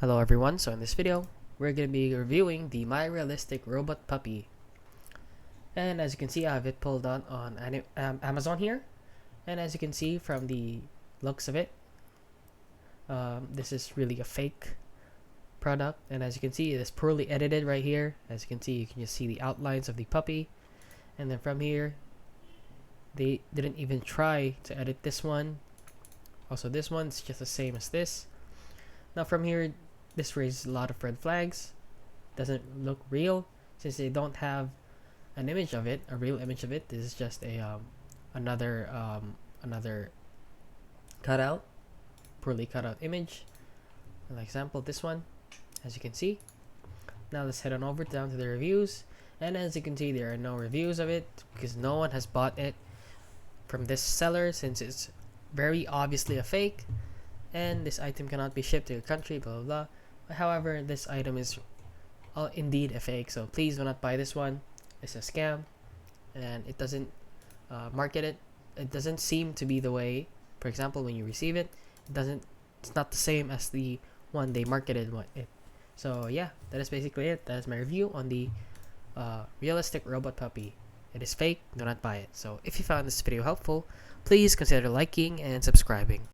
Hello everyone, so in this video, we're going to be reviewing the My Realistic Robot Puppy. And as you can see, I have it pulled on Amazon here. And as you can see from the looks of it, this is really a fake product. And as you can see, it is poorly edited right here. As you can see, you can just see the outlines of the puppy. And then from here, they didn't even try to edit this one. Also, this one's just the same as this. Now from here, this raises a lot of red flags. Doesn't look real since they don't have an image of it, a real image of it. This is just a another cutout, poorly cut out image. An example, this one, as you can see. Now let's head on over down to the reviews, and as you can see, there are no reviews of it because no one has bought it from this seller since it's very obviously a fake. And this item cannot be shipped to your country, blah blah blah. However, this item is indeed a fake, so please do not buy this one. It's a scam, and it doesn't market it. It doesn't seem to be the way. For example, when you receive it, it's not the same as the one they marketed it. So yeah, that is basically it. That is my review on the realistic robot puppy. It is fake. Do not buy it. So if you found this video helpful, please consider liking and subscribing.